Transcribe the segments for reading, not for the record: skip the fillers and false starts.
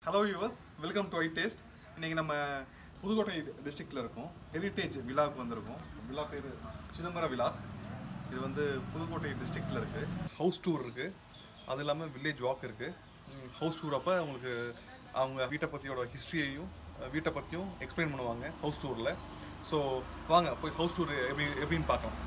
Hello viewers, welcome to iTaste. இன்னைக்கு நம்ம புதுக்கோட்டை டிஸ்ட்ரிக்ட்ல இருக்கோம். ஹெரிடேஜ் விலாக்கு வந்திருக்கோம். விலா பேரு சிதம்பரம் விலாஸ். இது வந்து புதுக்கோட்டை டிஸ்ட்ரிக்ட்ல இருக்கு. ஹவுஸ் டூர் இருக்கு. அது இல்லாம வில்லேஜ் வாக் இருக்கு. ஹவுஸ் டூர் அப்ப உங்களுக்கு அவங்க வீட்டை பத்தியோட ஹிஸ்டரியையும் வீட்டை பத்தியும் எக்ஸ்பிளைன் பண்ணுவாங்க ஹவுஸ் டூர்ல. ஸோ வாங்க போய் ஹவுஸ் டூர் எப்படின்னு பார்க்கலாம்.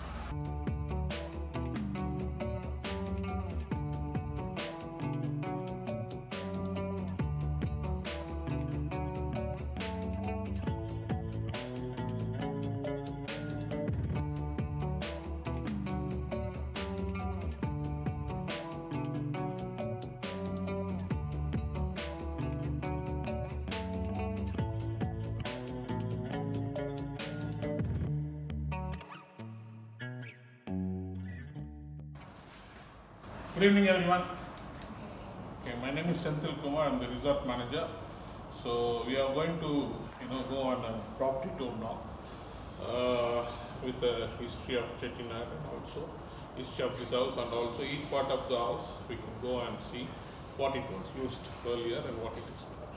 Good evening, everyone. Okay, my name is Senthil Kumar. I'm the resort manager. So we are going to, go on a property tour now with the history of Chettinad and also history of this house, and also each part of the house we can go and see what it was used earlier and what it is now.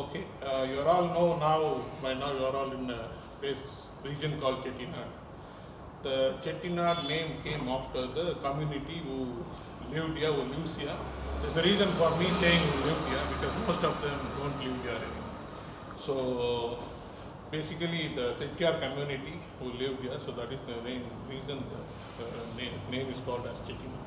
Okay, you all know now. By now, you are all in a region called Chettinad. The Chettinad name came after the community who lived here, who lives here. There's a reason for me saying who lived here because most of them don't live here anymore. So basically the Chettiar community who lived here, so that is the reason the name is called as Chettinad.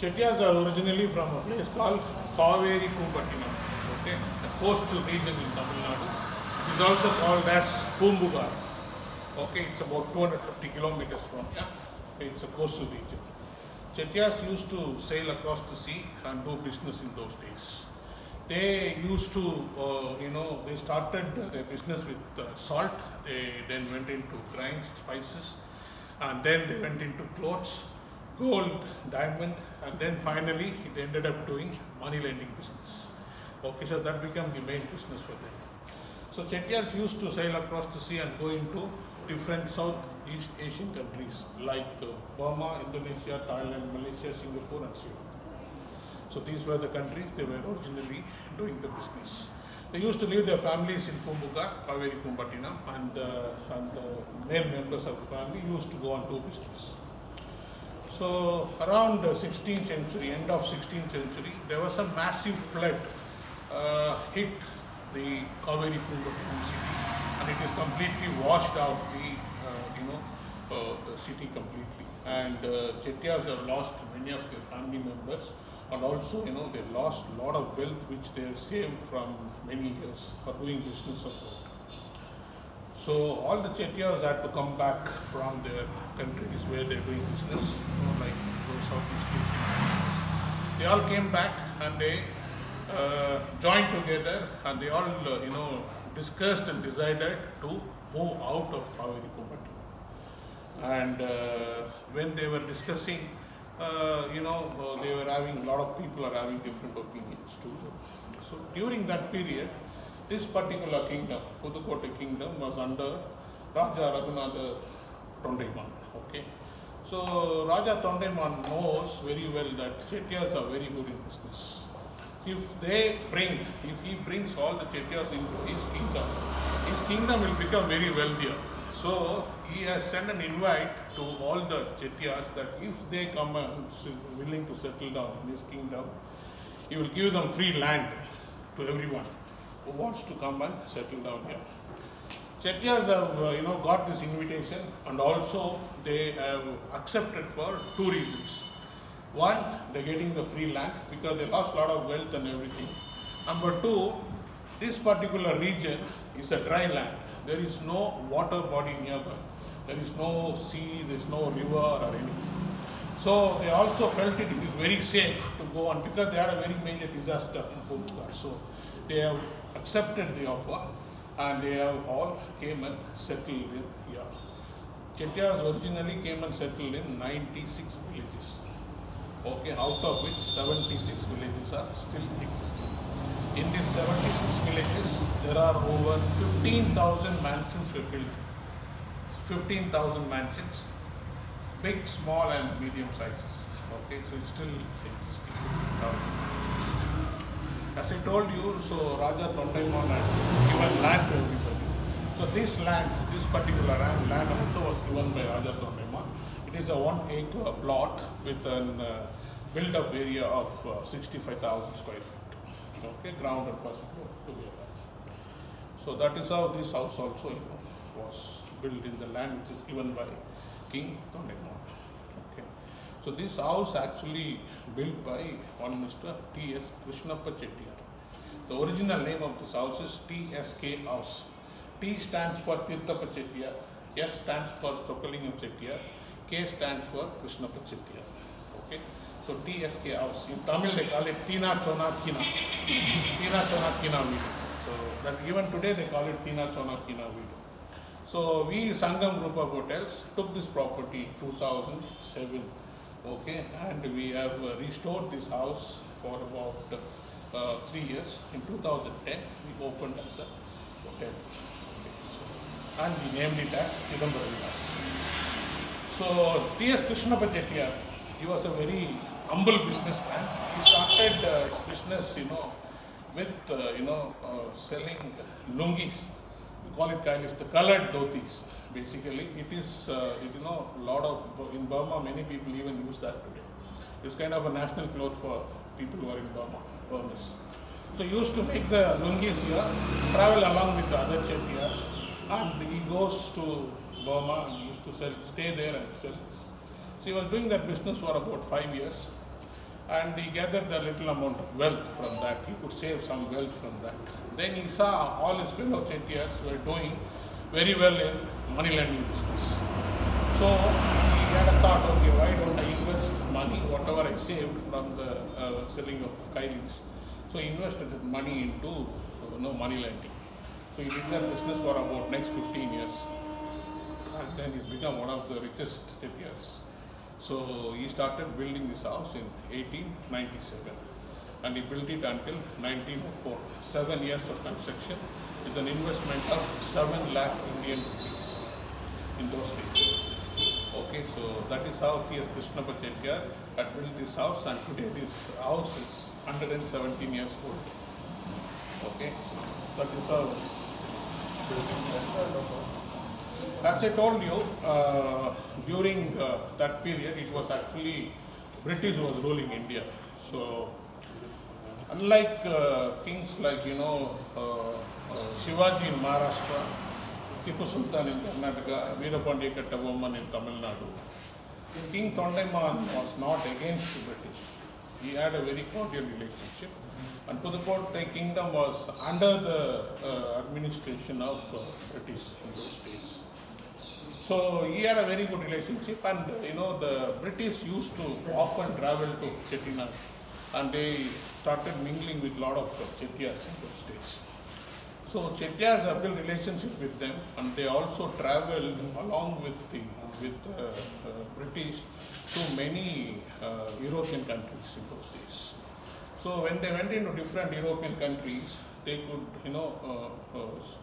Chettiars are originally from a place called Kaveri Kumbattinam, okay, a coastal region in Tamil Nadu. It is also called as Pumbugar. Okay, it's about 250 kilometers from here. It's a coastal region. Chettiars used to sail across the sea and do business in those days. They used to, they started their business with salt. They then went into grains, spices, and then they went into clothes, gold, diamond, and then finally it ended up doing money lending business. Okay, so that became the main business for them. So Chettiars used to sail across the sea and go into different Southeast Asian countries like Burma, Indonesia, Thailand, Malaysia, Singapore and Sri Lanka. So these were the countries they were originally doing the business. They used to leave their families in Pumbugar, Kaveri Kumbattinam, and the male members of the family used to go and do business. So around the 16th century, end of 16th century, there was a massive flood hit the Kaveri Kumbattinam city, and it is completely washed out the city completely. And Chettiars have lost many of their family members, and also they lost a lot of wealth which they have saved from many years for doing business abroad. So all the Chettiars had to come back from their countries where they are doing business, like those Southeast Asian countries. They all came back and they joined together, and they all discussed and decided to move out of Kaveri Kumbattinam. And when they were discussing, they were having, a lot of people are having different opinions too. So during that period, this particular kingdom, Pudukkottai kingdom, was under Raja Raghunatha Tondaiman. Okay, so Raja Tondaiman knows very well that Chettiars are very good in business. If he brings all the Chettiars into his kingdom will become very wealthier. So he has sent an invite to all the Chettiars that if they come and willing to settle down in his kingdom, he will give them free land to everyone who wants to come and settle down here. Chettiars have got this invitation, and also they have accepted for two reasons. One, they're getting the free land because they lost a lot of wealth and everything. Number two, this particular region is a dry land. There is no water body nearby. There is no sea, there is no river or anything. So they also felt it is very safe to go on because they had a very major disaster in Pumbugar. So they have accepted the offer and they have all came and settled in here. Chettiars originally came and settled in 96 villages. Okay, out of which 76 villages are still existing. In these 76 villages, there are over 15,000 mansions were built. 15,000 mansions, big, small and medium sizes. Okay, so it's still existing. As I told you, so Raja Tondaiman had given land to everybody. So this land, this particular land also was given by Raja Tondaiman. It is a 1 acre plot with an built-up area of 65,000 square feet. Okay, ground and first floor together. So that is how this house also was built in the land which is given by King Tondaiman. Okay. So this house actually built by one Mr. T.S. Krishnappa Chettiar. The original name of this house is TSK House. T stands for Tirthappa Chettiar, S stands for Chokkalingam Chettiar, K stands for Krishnappa Chettiar. Okay. So TSK House. In Tamil they call it Tina Chona Kina. Tina Chona Kina Video. So that even today they call it Tina Chona Kina Video. So we Sangam Group of Hotels took this property in 2007. Okay, and we have restored this house for about 3 years. In 2010 we opened as a hotel. Okay, so, and we named it as Chidambara Vilas. So T.S. Krishnappa Chettiar, he was a very humble businessman. He started his business, with selling lungis. We call it kailis, the colored dhotis. Basically, it is lot of in Burma. Many people even use that today. It's kind of a national cloth for people who are in Burma, Burmese. So he used to make the lungis here, travel along with the other Chettiars, and he goes to Burma and he used to stay there and sell this. So he was doing that business for about 5 years, and he gathered a little amount of wealth from that. He could save some wealth from that. Then he saw all his fellow Chettiars were doing very well in money lending business. So he had a thought, okay, why don't I invest money, whatever I saved from the selling of kailis. So he invested money into money lending. So he did that business for about next 15 years. And then he's become one of the richest Chettiars. So he started building this house in 1897. And he built it until 1904. 7 years of construction with an investment of 7 lakh Indian rupees in those days. Okay, so that is how T.S. Krishnappa Chettiar had built this house, and today this house is 117 years old. Okay, so that is how. As I told you, during that period, it was actually British was ruling India. So unlike kings like Shivaji in Maharashtra, Tipu Sultan in Karnataka, Veerapandiya Kattabomman in Tamil Nadu, King Tondaiman was not against the British. He had a very cordial relationship, and Pudukkottai kingdom was under the administration of British in those days. So he had a very good relationship, and the British used to often travel to Chettinad, and they started mingling with a lot of Chettiars in those days. So Chettiars have built relationship with them, and they also traveled along with the British to many European countries in those days. So when they went into different European countries, they could,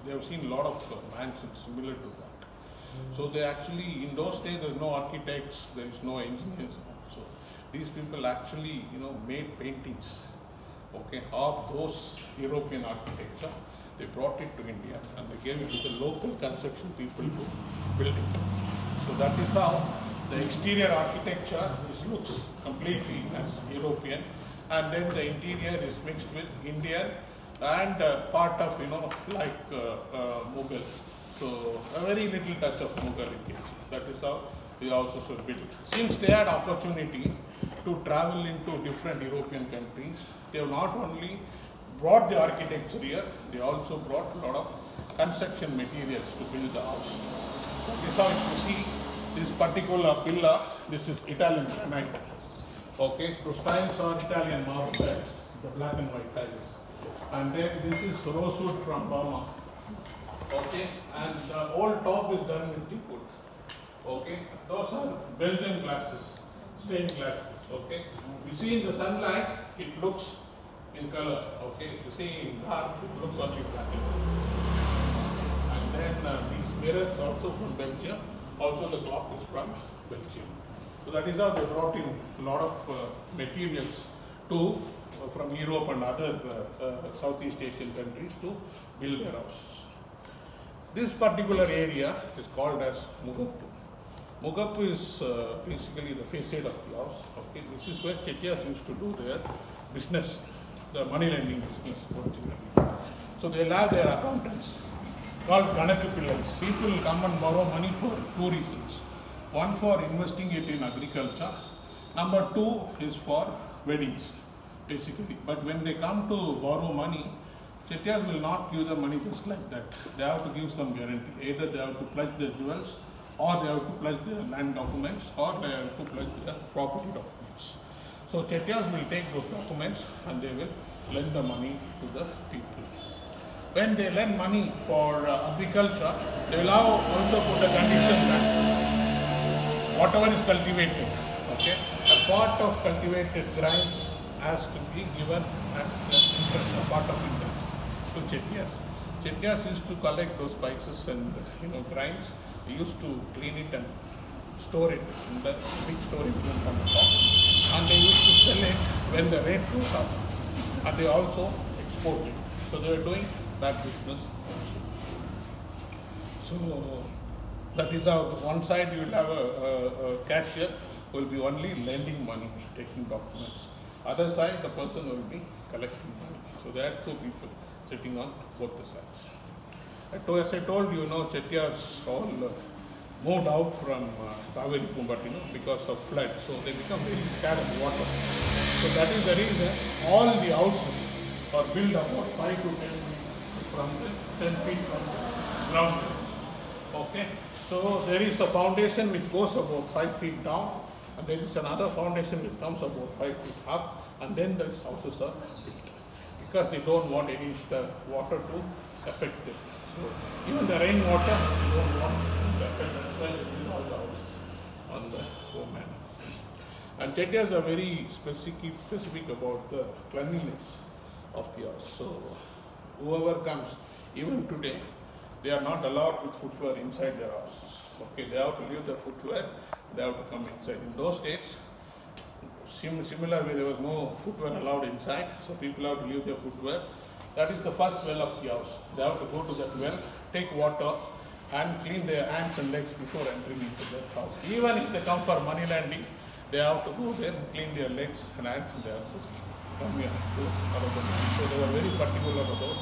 they have seen a lot of mansions similar to that. So they actually, in those days, there is no architects, there is no engineers. So these people actually, made paintings, okay, of those European architecture. They brought it to India and they gave it to the local construction people to build it. So that is how the exterior architecture looks completely as European, and then the interior is mixed with Indian and part of, Mughal. So a very little touch of Mughal in KG. That is how the houses were built. Since they had opportunity to travel into different European countries, they have not only brought the architecture here, they also brought a lot of construction materials to build the house. That is how you see this particular pillar. This is Italian granite. Okay, those tiles are Italian marble tiles, the black and white tiles. And then this is rosewood from Burma. Okay, and the whole top is done with teak wood. Okay, those are Belgian glasses, stained glasses. Okay, you see in the sunlight, it looks in color. Okay, if you see in dark, it looks only black and white. And then these mirrors also from Belgium. Also, the clock is from Belgium. So that is how they brought in a lot of materials to from Europe and other Southeast Asian countries to build their houses. This particular area is called as Mugappu. Mugappu is basically the facade of the house. Okay, this is where Chettiars used to do their business, the money lending business originally. So they have their accountants called Ganakupillais. People will come and borrow money for two reasons. One, for investing it in agriculture. Number two is for weddings, basically. But when they come to borrow money, Chettiars will not give the money just like that. They have to give some guarantee. Either they have to pledge their jewels, or they have to pledge their land documents, or they have to pledge their property documents. So Chettiars will take those documents and they will lend the money to the people. When they lend money for agriculture, they will also put a condition that whatever is cultivated, okay, a part of cultivated grains has to be given as interest, a part of interest to Chettiars. Chettiars used to collect those spices and grains. They used to clean it and store it in the big storage room on the top, and they used to sell it when the rate goes up, and they also export it. So they were doing that business also. So that is how one side you will have a cashier who will be only lending money, taking documents. Other side, the person will be collecting money. So there are two people sitting on both the sides. As I told you, Chettiars all moved out from Kaveri Pumbat, because of flood. So they become very scared of water. So that is the reason all the houses are built about 5 to 10 feet from the 10 feet from the ground. Okay. So there is a foundation which goes about 5 feet down, and there is another foundation which comes about 5 feet up, and then these houses are built because they don't want any water to affect them. So even the rainwater, they don't want to affect them. That's why they build all the houses on the home manner. And Chettiars are very specific about the cleanliness of the house. So whoever comes, even today, they are not allowed with footwear inside their houses. Okay, they have to leave their footwear, they have to come inside. In those days, similarly, there was no footwear allowed inside, so people have to leave their footwear. That is the first well of the house. They have to go to that well, take water, and clean their hands and legs before entering into their house. Even if they come for money lending, they have to go there and clean their legs and hands, and they have to come here to other. So they were very particular about